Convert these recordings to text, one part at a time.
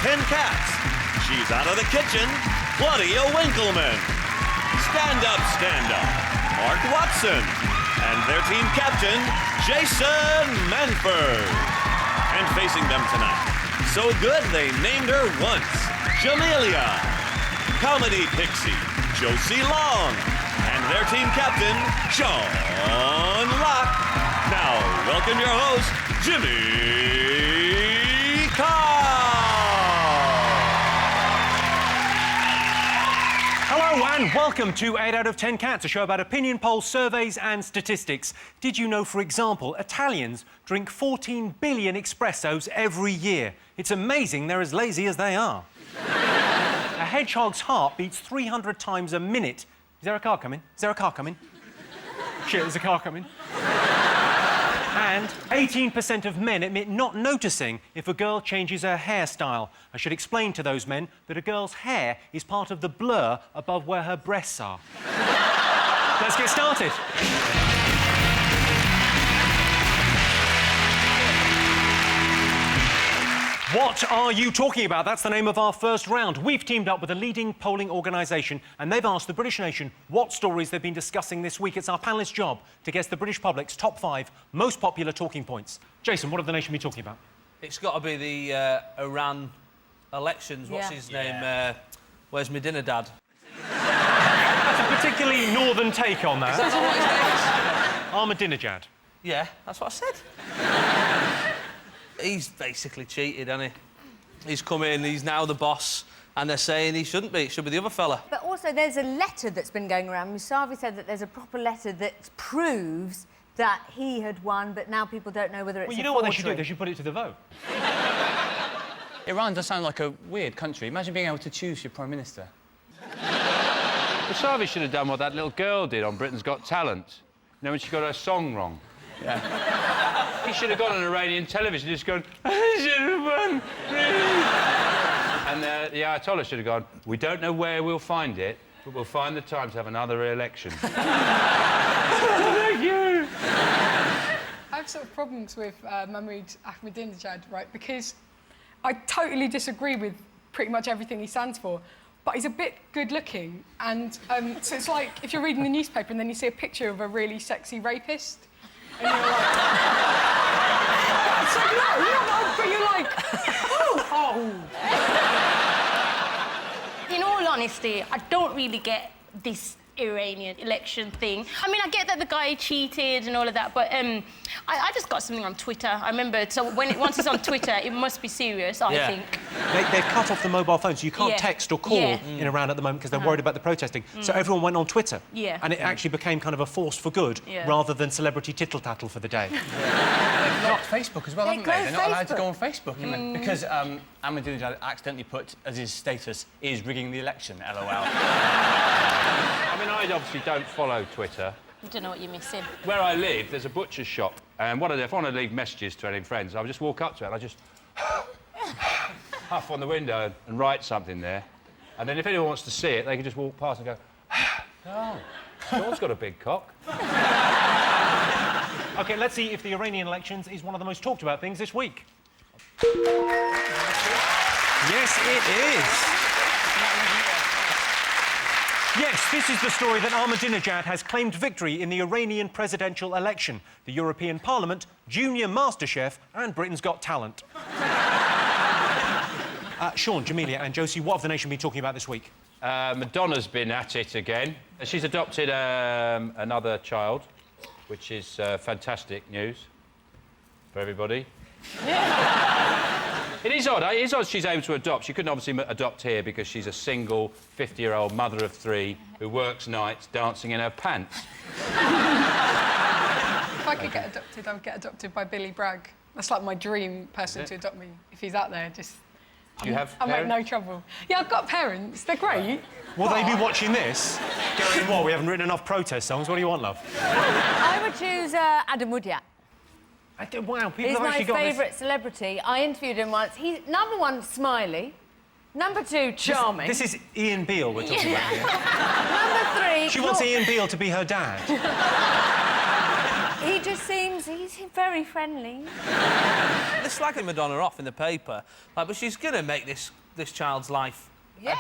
10 Cats. She's out of the kitchen, Claudia Winkleman. Stand up, Mark Watson. And their team captain, Jason Manford. And facing them tonight, so good they named her once, Jamelia. Comedy pixie, Josie Long. And their team captain, Sean Lock. Now, welcome your host, Jimmy Carr. Hello and welcome to 8 out of 10 Cats, a show about opinion polls, surveys and statistics. Did you know, for example, Italians drink 14 billion espressos every year? It's amazing they're as lazy as they are. A hedgehog's heart beats 300 times a minute. Is there a car coming? Is there a car coming? Shit, there's a car coming. And 18% of men admit not noticing if a girl changes her hairstyle. I should explain to those men that a girl's hair is part of the blur above where her breasts are. Let's get started. What are you talking about? That's the name of our first round. We've teamed up with a leading polling organisation and they've asked the British nation what stories they've been discussing this week. It's our panellists' job to guess the British public's top 5 most popular talking points. Jason, what have the nation been talking about? It's got to be the Iran elections. What's his name? Where's my dinner, Dad? That's a particularly northern take on that. Is that not what his name is? Ahmadinejad. Yeah, that's what I said. He's basically cheated, hasn't he? He's come in, he's now the boss, and they're saying he shouldn't be. It should be the other fella. But also, there's a letter that's been going around. Musavi said that there's a proper letter that proves that he had won, but now people don't know whether it's Well, you know what they should do? They should put it to the vote. Iran does sound like a weird country. Imagine being able to choose your Prime Minister. Musavi should have done what that little girl did on Britain's Got Talent. You know, when she got her song wrong. Yeah. He should have gone on Iranian television just gone, I should have won. And the Ayatollah should have gone, we don't know where we'll find it, but we'll find the time to have another election. Thank you. I have sort of problems with Mahmoud Ahmadinejad, right? Because I totally disagree with pretty much everything he stands for, but he's a bit good-looking, and so it's like if you're reading the newspaper and then you see a picture of a really sexy rapist, and you're like... it's like, no, but you're like, oh. In all honesty, I don't really get this Iranian election thing. I mean, I get that the guy cheated and all of that, but I just got something on Twitter. I remember, so once it's on Twitter, it must be serious, I think. They've cut off the mobile phone, so you can't text or call in Iran at the moment because they're worried about the protesting. So everyone went on Twitter. And it actually became kind of a force for good rather than celebrity tittle-tattle for the day. They've locked Facebook as well, haven't they? They're not allowed to go on Facebook, because Ahmadinejad accidentally put as his status is rigging the election, LOL. I mean, I obviously don't follow Twitter. You don't know what you're missing. Where I live, there's a butcher's shop, and if I want to leave messages to any friends, I'll just walk up to it and I just huff on the window and write something there. And then if anyone wants to see it, they can just walk past and go, oh, Sean's got a big cock. OK, let's see if the Iranian elections is one of the most talked about things this week. Yes, it is. Yes, this is the story that Ahmadinejad has claimed victory in the Iranian presidential election, the European Parliament, Junior MasterChef and Britain's Got Talent. Sean, Jamelia and Josie, what have the nation been talking about this week? Madonna's been at it again. She's adopted another child, which is fantastic news for everybody. It is odd. It is odd she's able to adopt. She couldn't obviously adopt here because she's a single 50-year-old mother of 3 who works nights dancing in her pants. If I could get adopted, I would get adopted by Billy Bragg. That's like my dream person to adopt me. If he's out there, just... Do you have I'm parents? like no trouble. Yeah, I've got parents. They're great. Will they be watching this? Going, what, we haven't written enough protest songs. What do you want, love? I would choose Adam Woodyard. Wow, people He's have my actually got this... favourite celebrity. I interviewed him once. He's number 1, smiley. Number 2, charming. This is Ian Beale we're talking about here. Number 3... She wants Ian Beale to be her dad. He just seems... he's very friendly. They're slagging Madonna off in the paper, like, but she's going to make this child's life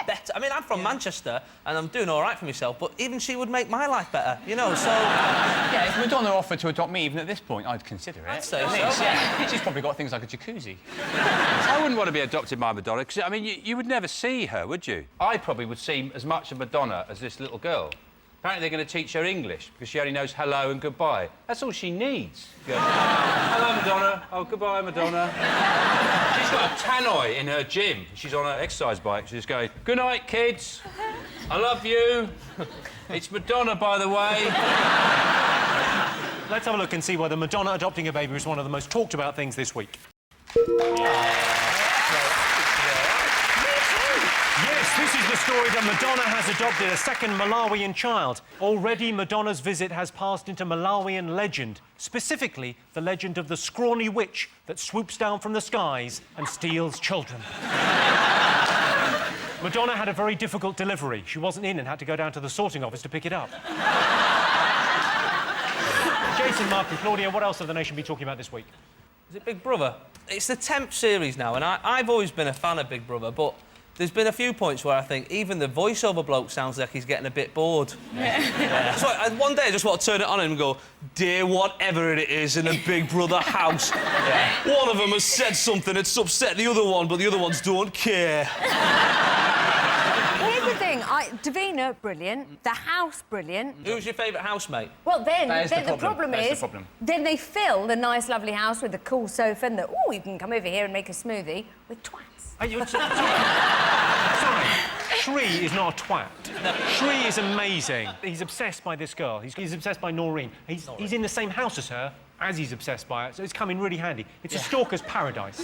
better. I mean, I'm from Manchester, and I'm doing all right for myself, but even she would make my life better, you know, so... Yeah, if Madonna offered to adopt me, even at this point, I'd consider it. I'd say so. Yeah. She's probably got things like a jacuzzi. I wouldn't want to be adopted by Madonna, because, I mean, you would never see her, would you? I probably would see as much of Madonna as this little girl. Apparently they're going to teach her English, because she only knows hello and goodbye. That's all she needs. She goes, hello, Madonna. Oh, goodbye, Madonna. She's got a tannoy in her gym. She's on her exercise bike. She's just going, good night, kids. I love you. It's Madonna, by the way. Let's have a look and see whether Madonna adopting a baby is one of the most talked about things this week. Yes, this is the story that Madonna has adopted a second Malawian child. Already, Madonna's visit has passed into Malawian legend, specifically the legend of the scrawny witch that swoops down from the skies and steals children. Madonna had a very difficult delivery. She wasn't in and had to go down to the sorting office to pick it up. Jason, Mark and Claudia, what else have the nation been talking about this week? Is it Big Brother? It's the 10th series now, and I've always been a fan of Big Brother, but there's been a few points where I think even the voiceover bloke sounds like he's getting a bit bored. Yeah. So one day I just want to turn it on and go, dear whatever it is in a Big Brother house. One of them has said something that's upset the other one, but the other ones don't care. Here's the thing, Davina, brilliant. The house, brilliant. Who's your favourite housemate? Well, then the problem is, then they fill the nice, lovely house with the cool sofa and the, oh, you can come over here and make a smoothie with twats. Sorry, Shri is not a twat. No. Shri is amazing. He's obsessed by this girl. He's obsessed by Noreen. He's in the same house as her as he's obsessed by her, so it's come in really handy. It's a stalker's paradise.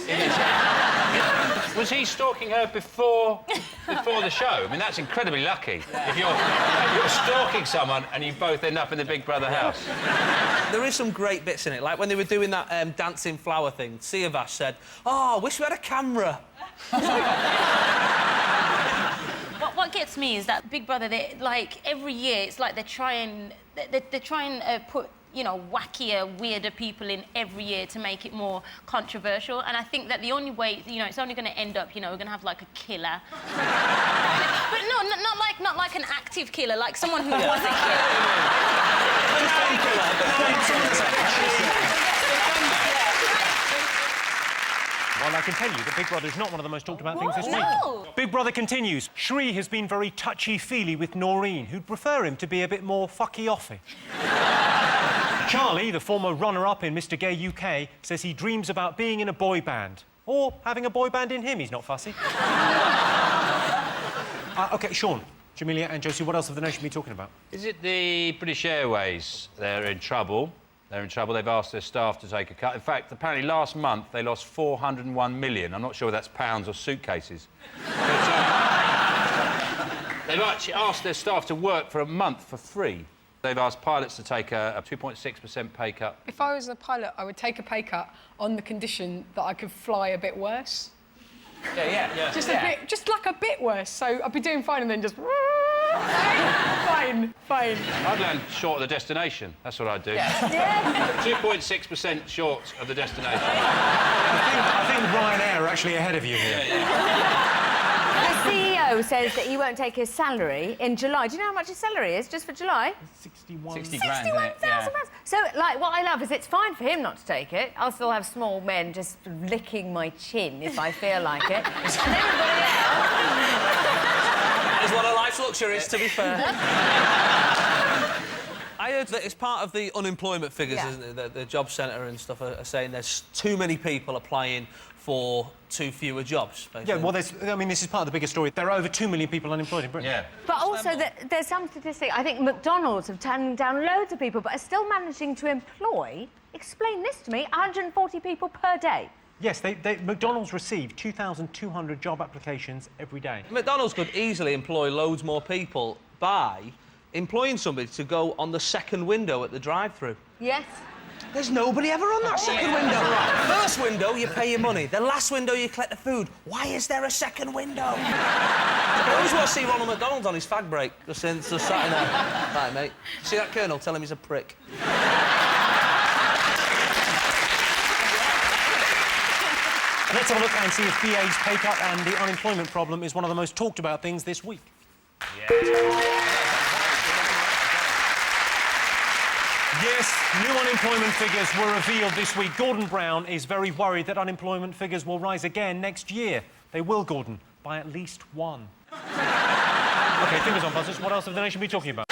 Was he stalking her before the show? I mean, that's incredibly lucky. If you're stalking someone and you both end up in the Big Brother house. There is some great bits in it, like when they were doing that dancing flower thing, Siavash said, oh, I wish we had a camera. What gets me is that Big Brother, like, every year, it's like they're trying put, you know, wackier, weirder people in every year to make it more controversial. And I think that the only way, you know, it's only going to end up, you know, we're going to have, like, a killer. But no, not like an active killer, like someone who was a killer. Well, I can tell you that Big Brother is not one of the most talked about things this week. Big Brother continues. Shri has been very touchy-feely with Noreen, who'd prefer him to be a bit more fucky-offy. Charlie, the former runner-up in Mr Gay UK, says he dreams about being in a boy band. Or having a boy band in him, he's not fussy. OK, Sean, Jamelia and Josie, what else have the nation been talking about? Is it the British Airways? They're in trouble. They're in trouble. They've asked their staff to take a cut. In fact, apparently last month they lost 401 million. I'm not sure whether that's pounds or suitcases. But, they've actually asked their staff to work for a month for free. They've asked pilots to take a 2.6% pay cut. If I was a pilot, I would take a pay cut on the condition that I could fly a bit worse. Yeah. Just like a bit worse. So I'd be doing fine and then just... fine. I'd land short of the destination. That's what I'd do. 2.6% short of the destination. I think Ryanair are actually ahead of you here. The CEO says that he won't take his salary in July. Do you know how much his salary is just for July? 60 grand, isn't it? £61,000. So, like, what I love is it's fine for him not to take it. I'll still have small men just licking my chin if I feel like it. And everybody else... That is one of life's luxuries, to be fair. I heard that it's part of the unemployment figures, isn't it? The job centre and stuff are saying there's too many people applying for too fewer jobs, basically. Yeah, well, this is part of the bigger story. There are over 2 million people unemployed in Britain. Yeah. But also, there's some statistic. I think McDonald's have turned down loads of people, but are still managing to employ, explain this to me, 140 people per day. Yes, McDonald's receive 2,200 job applications every day. McDonald's could easily employ loads more people by employing somebody to go on the second window at the drive-thru. Yes. There's nobody ever on that second window. First window, you pay your money. The last window, you collect the food. Why is there a second window? I always want to see Ronald McDonald on his fag break, just sat in there. Right, mate. See that Colonel? Tell him he's a prick. Let's have a look and see if BA's pay cut and the unemployment problem is one of the most talked about things this week. Yes, new unemployment figures were revealed this week. Gordon Brown is very worried that unemployment figures will rise again next year. They will, Gordon, by at least 1. OK, fingers on buzzers. What else have the nation been talking about?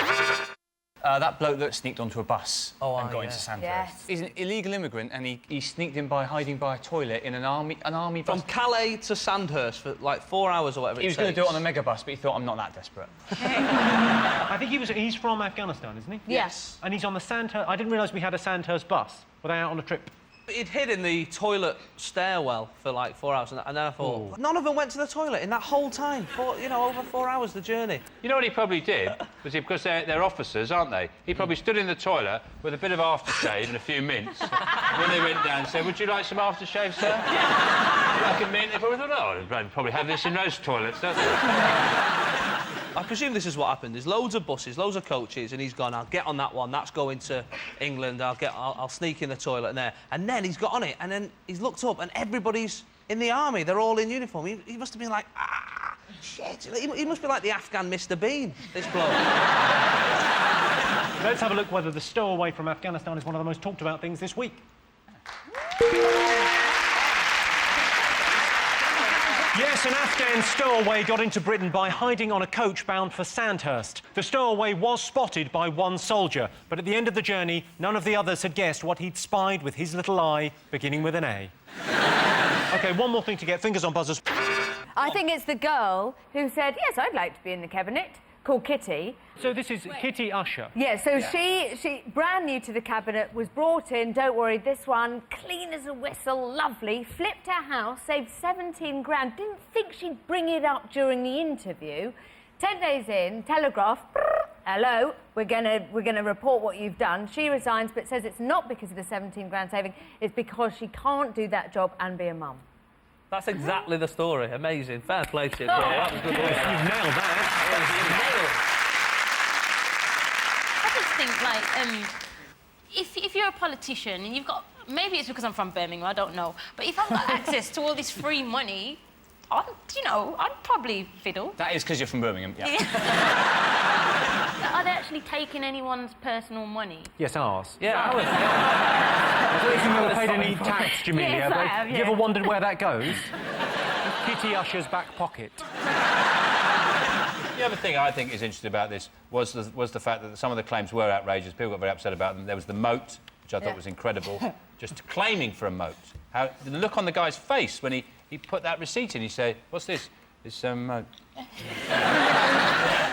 That bloke that sneaked onto a bus and got into Sandhurst. Yes. He's an illegal immigrant and he sneaked in by hiding by a toilet in an army From bus. Calais to Sandhurst for like 4 hours or whatever He was going to do it on a mega bus, but he thought, I'm not that desperate. I think he's from Afghanistan, isn't he? Yes. And he's on the Sandhurst... I didn't realise we had a Sandhurst bus. Were they out on a trip? He'd hid in the toilet stairwell for like 4 hours, and then I thought, none of them went to the toilet in that whole time. Over 4 hours, the journey. You know what he probably did? Was because they're officers, aren't they? He probably stood in the toilet with a bit of aftershave and a few mints. When they went down, said, would you like some aftershave, sir? Like a mint? They probably thought, oh, they probably have this in those toilets, don't they? I presume this is what happened. There's loads of buses, loads of coaches, and he's gone, I'll get on that one, that's going to England, I'll sneak in the toilet there. And then he's got on it, and then he's looked up, and everybody's in the army, they're all in uniform. He must have been like, shit. He must be like the Afghan Mr. Bean, this bloke. Let's have a look whether the stowaway from Afghanistan is one of the most talked about things this week. Yes, an Afghan stowaway got into Britain by hiding on a coach bound for Sandhurst. The stowaway was spotted by one soldier, but at the end of the journey, none of the others had guessed what he'd spied with his little eye, beginning with an A. OK, one more thing to get fingers on buzzers. I think it's the girl who said, yes, I'd like to be in the cabinet, called Kitty. So this is Kitty Usher. Yeah, so she brand new to the cabinet, was brought in, don't worry, this one, clean as a whistle, lovely, flipped her house, saved 17 grand, didn't think she'd bring it up during the interview. 10 days in, Telegraph, hello, we're gonna report what you've done. She resigns, but says it's not because of the 17 grand saving, it's because she can't do that job and be a mum. That's exactly the story. Amazing. Fair play to you. Yeah, that was good. You've nailed that. I just think, like, if you're a politician and you've got... Maybe it's because I'm from Birmingham, I don't know. But if I've got access to all this free money, I'd probably fiddle. That is because you're from Birmingham, yeah. Are they actually taking anyone's personal money? Yes, ours. Yeah, ours. I don't think you've ever paid any tax, Jamelia. Yes, I have, You ever wondered where that goes? Kitty Usher's back pocket. The other thing I think is interesting about this was the fact that some of the claims were outrageous. People got very upset about them. There was the moat, which I thought was incredible, just claiming for a moat. How the look on the guy's face when he put that receipt in, he said, what's this? It's some moat.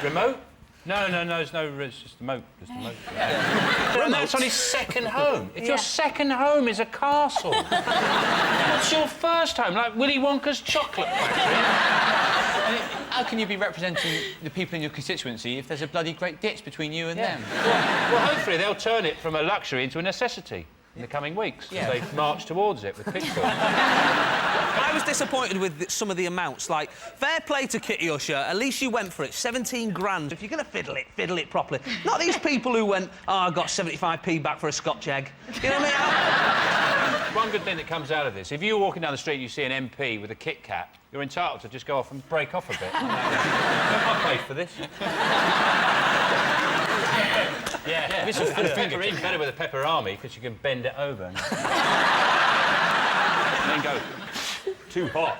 Remote? No, it's just a moat. Just a moat. And that's on his second home. If your second home is a castle, what's your first home? Like Willy Wonka's chocolate factory? How can you be representing the people in your constituency if there's a bloody great ditch between you and them? Well, hopefully they'll turn it from a luxury into a necessity in the coming weeks. Yeah. They march towards it with pitchforks. I was disappointed with some of the amounts. Like, fair play to Kitty Usher. At least she went for it. 17 grand. If you're going to fiddle it properly. Not these people who went, oh, I got 75p back for a Scotch egg. You know what I mean? One good thing that comes out of this, if you're walking down the street and you see an MP with a Kit Kat, you're entitled to just go off and break off a bit. I paid for this. Yeah, this is pepper in better with a pepper army because you can bend it over and then go too hot.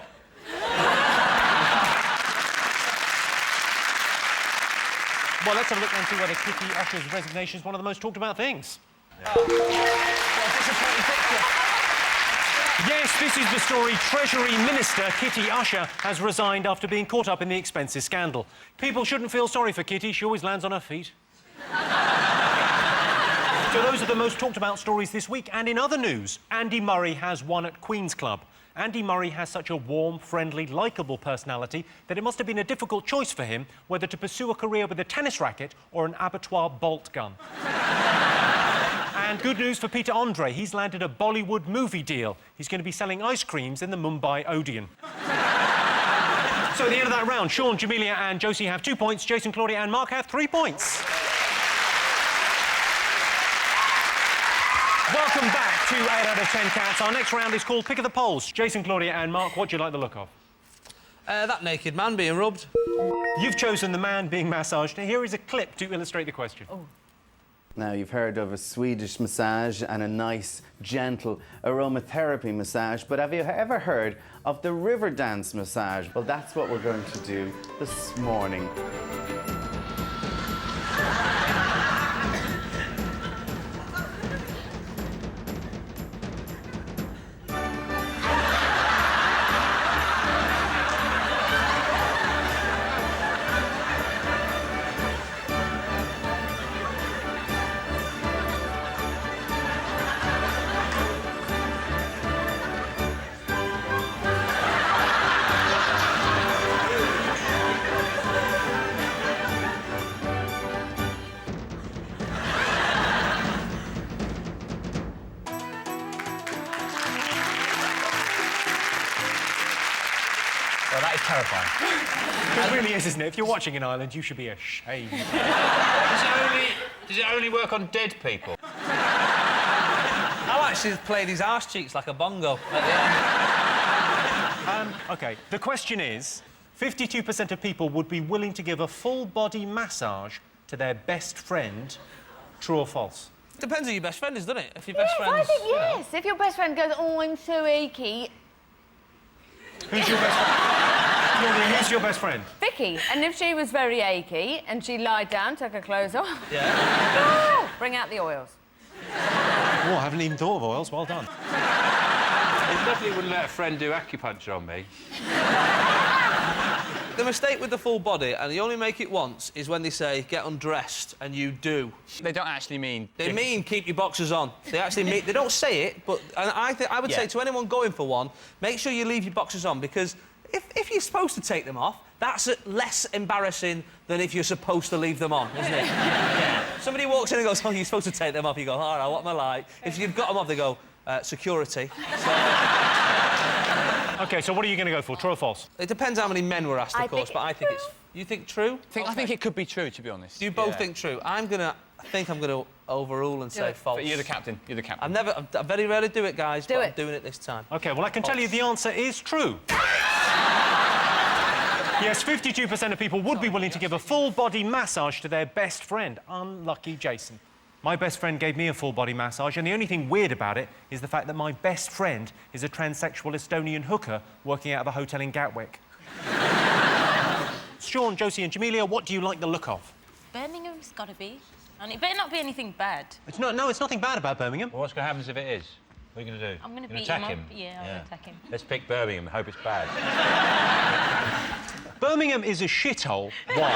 Well, let's have a look and see whether Kitty Usher's resignation is one of the most talked about things. Yes, this is the story. Treasury Minister Kitty Usher has resigned after being caught up in the expenses scandal. People shouldn't feel sorry for Kitty. She always lands on her feet. So those are the most talked about stories this week. And in other news, Andy Murray has won at Queen's Club. Andy Murray has such a warm, friendly, likeable personality that it must have been a difficult choice for him whether to pursue a career with a tennis racket or an abattoir bolt gun. And good news for Peter Andre. He's landed a Bollywood movie deal. He's going to be selling ice creams in the Mumbai Odeon. So at the end of that round, Sean, Jamelia and Josie have 2 points. Jason, Claudia and Mark have 3 points. Welcome back. to 8 out of 10 cats. Our next round is called Pick of the Polls. Jason, Claudia and Mark, what do you like the look of? That naked man being rubbed. You've chosen the man being massaged. Now, here is a clip to illustrate the question. Oh. Now, you've heard of a Swedish massage and a nice, gentle aromatherapy massage, but have you ever heard of the river dance massage? Well, that's what we're going to do this morning. Well, that is terrifying. It really is, isn't it? If you're watching in Ireland, you should be ashamed. Does it only work on dead people? I like to play these arse cheeks like a bongo at the end. OK, the question is, 52% of people would be willing to give a full-body massage to their best friend. True or false? Depends who your best friend is, doesn't it? If your best Yes, friend's... I think you know. yes. If your best friend goes, oh, I'm so achy, Who's your best friend? Claudia, who's your best friend? Vicky. And if she was very achy and she lied down, took her clothes off, Yeah. bring out the oils. Oh, I haven't even thought of oils. Well done. I definitely wouldn't let a friend do acupuncture on me. The mistake with the full body, and they only make it once, is when they say, get undressed, and you do. They don't actually mean... They mean keep your boxers on. They actually mean... They don't say it, but... And I would say to anyone going for one, make sure you leave your boxers on, because if you're supposed to take them off, that's less embarrassing than if you're supposed to leave them on, isn't it? Yeah. Somebody walks in and goes, oh, you're supposed to take them off. You go, all right, what am I like? If you've got them off, they go, security. OK, so what are you going to go for, true or false? It depends how many men were asked, of course, but I think it's... You think true? I think it could be true, to be honest. Do you both think true? I think I'm going to overrule and say false. But you're the captain. You're the captain. I very rarely do it, guys, but Do I'm it. doing it this time. OK, well, I can tell you the answer is true. Yes, 52% of people would be willing to give a full-body massage to their best friend. Unlucky Jason. My best friend gave me a full-body massage, and the only thing weird about it is the fact that my best friend is a transsexual Estonian hooker working out of a hotel in Gatwick. Sean, Josie and Jamelia, what do you like the look of? Birmingham's got to be. And it better not be anything bad. No, it's nothing bad about Birmingham. Well, what's going to happen if it is? What are you going to do? I'm going to You're beat gonna him attack up. Yeah, I'm going to attack him. Let's pick Birmingham and hope it's bad. Birmingham is a shithole. Why?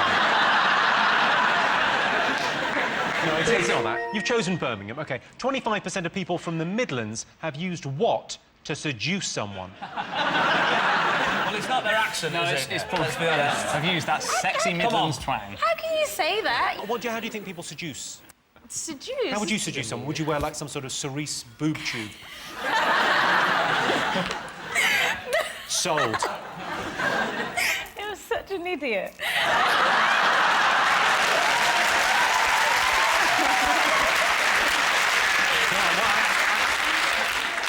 No, it's not that. You've chosen Birmingham. OK. 25% of people from the Midlands have used what to seduce someone? Well, it's not their accent, is it? It's probably... Let's be honest. I've used that sexy Midlands twang. How can you say that? How do you think people seduce? Seduce? How would you seduce someone? Would you wear, like, some sort of cerise boob tube? Sold. You're such an idiot.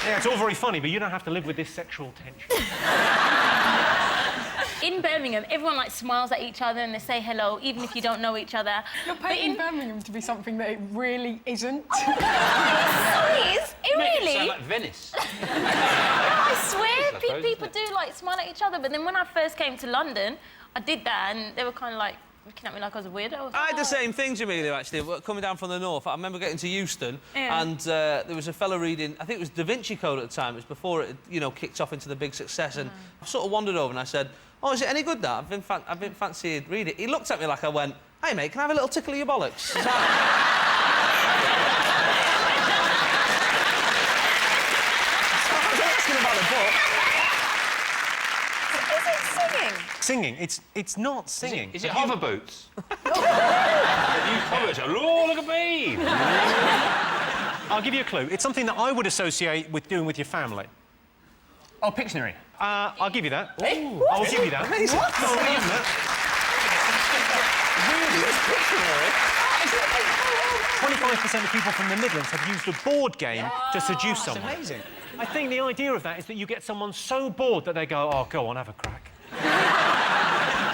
Yeah, it's all very funny, but you don't have to live with this sexual tension. In Birmingham, everyone like smiles at each other and they say hello, even if you don't know each other. You're painting Birmingham to be something that it really isn't. It is. It really. Sound like Venice. I swear, suppose, people do like smile at each other. But then when I first came to London, I did that, and they were kind of like looking at me like I was a weirdo. I had the same thing, Jamelia, actually, coming down from the north. I remember getting to Euston, and there was a fella reading, I think it was Da Vinci Code at the time. It was before it, kicked off into the big success, and I sort of wandered over and I said, oh, is it any good, that? I've been fancying read it. He looked at me like I went, hey, mate, can I have a little tickle of your bollocks? Is that... I was asking about the book. Singing? It's not singing. Is it hover boots? You comments, oh, look at me! I'll give you a clue. It's something that I would associate with doing with your family. Oh, Pictionary. I'll give you that. I'll give you that. What? No, I'll give you that. Really? It's Pictionary? 25% of people from the Midlands have used a board game to seduce someone. That's amazing. I think the idea of that is that you get someone so bored that they go, oh, go on, have a crack.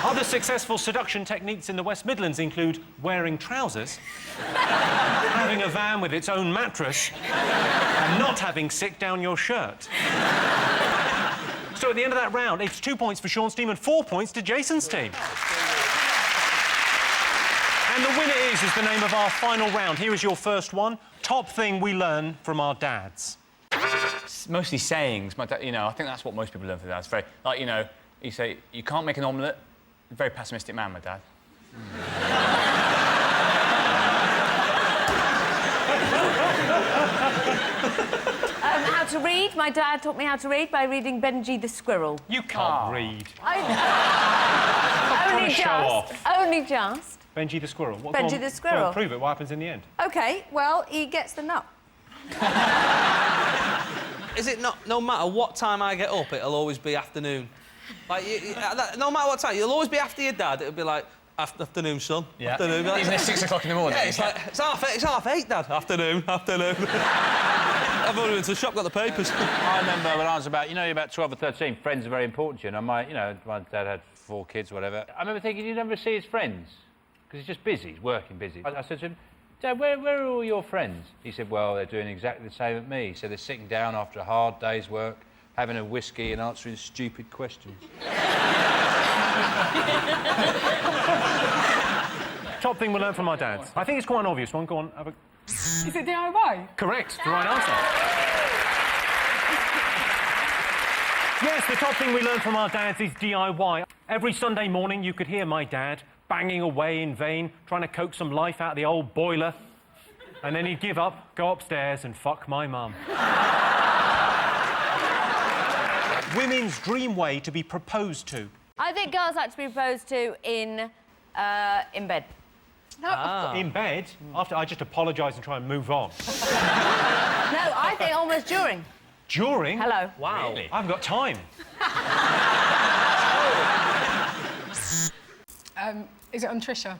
Other successful seduction techniques in the West Midlands include wearing trousers, having a van with its own mattress, and not having sick down your shirt. So at the end of that round, it's 2 points for Sean's team and 4 points to Jason's team. And the winner is the name of our final round. Here is your first one. Top thing we learn from our dads. It's mostly sayings. My dad, you know, I think that's what most people learn from dads. Very, like, you know, you say, you can't make an omelette. Very pessimistic man, my dad. How to read? My dad taught me how to read by reading Benji the Squirrel. You can't read. Only show just. off. Only just. Benji the Squirrel. Benji the Squirrel. Go on, prove it. What happens in the end? OK, well, he gets the nut. Is it not... No matter what time I get up, it'll always be afternoon? Like, no matter what time, you'll always be after your dad. It'll be like, afternoon, son. Yeah. Afternoon. Even at 6 o'clock in the morning. Yeah, it's like, it's half eight, Dad. Afternoon. I've only been to the shop, got the papers. I remember when I was about 12 or 13, friends are very important to you, and my dad had 4 kids, whatever. I remember thinking, you never see his friends, because he's just busy, he's working busy. I said to him, Dad, where are all your friends? He said, well, they're doing exactly the same as me. He said, they're sitting down after a hard day's work, having a whiskey and answering stupid questions. Top thing we learned from our dads. I think it's quite an obvious one. Go on, have a... Is it DIY? Correct. The right answer. Yes, the top thing we learned from our dads is DIY. Every Sunday morning you could hear my dad banging away in vain, trying to coax some life out of the old boiler. And then he'd give up, go upstairs and fuck my mum. Women's dream way to be proposed to. I think girls like to be proposed to in bed. No. In bed? After I just apologise and try and move on. No, I think almost during. During? Hello. Wow. Really? I haven't got time. Is it on Trisha?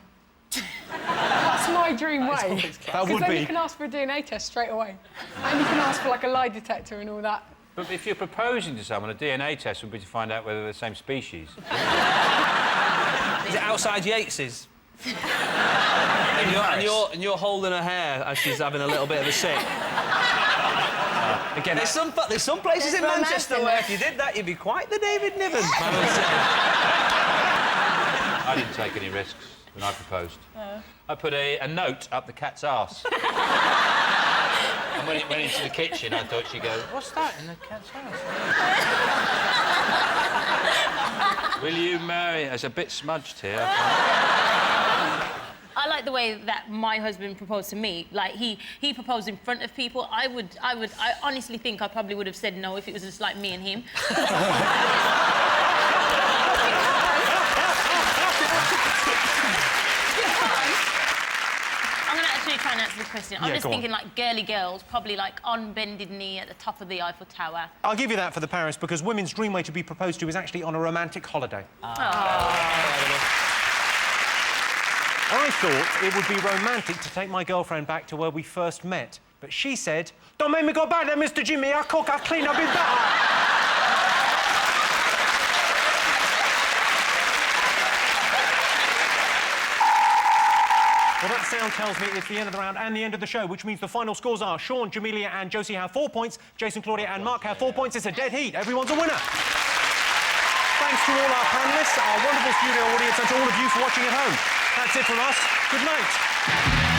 That's my dream way. That would Because then be. you can ask for a DNA test straight away. And you can ask for, like, a lie detector and all that. But if you're proposing to someone, a DNA test would be to find out whether they're the same species. Is it outside Yates's? and you're holding her hair as she's having a little bit of a sick. Again, There's some places in Manchester where if you did that, you'd be quite the David Niven. I didn't take any risks when I proposed. I put a note up the cat's arse. And when it went into the kitchen, I thought she'd go, what's that in the cat's arse? Will you marry? It's a bit smudged here. I like the way that my husband proposed to me. Like, he proposed in front of people. I honestly think I probably would have said no if it was just like me and him. I'm going to actually try and answer the question. I'm just thinking, like, girly girls, probably, like, on bended knee at the top of the Eiffel Tower. I'll give you that for the Paris, because women's dream way to be proposed to is actually on a romantic holiday. I thought it would be romantic to take my girlfriend back to where we first met, but she said, don't make me go back there, Mr. Jimmy. I cook, I clean, I'll be better. Well, that sound tells me it's the end of the round and the end of the show, which means the final scores are Sean, Jamelia and Josie have 4 points, Jason, Claudia and Mark have 4 points. It's a dead heat. Everyone's a winner. Thanks to all our panellists, our wonderful studio audience, and to all of you for watching at home. That's it from us. Good night.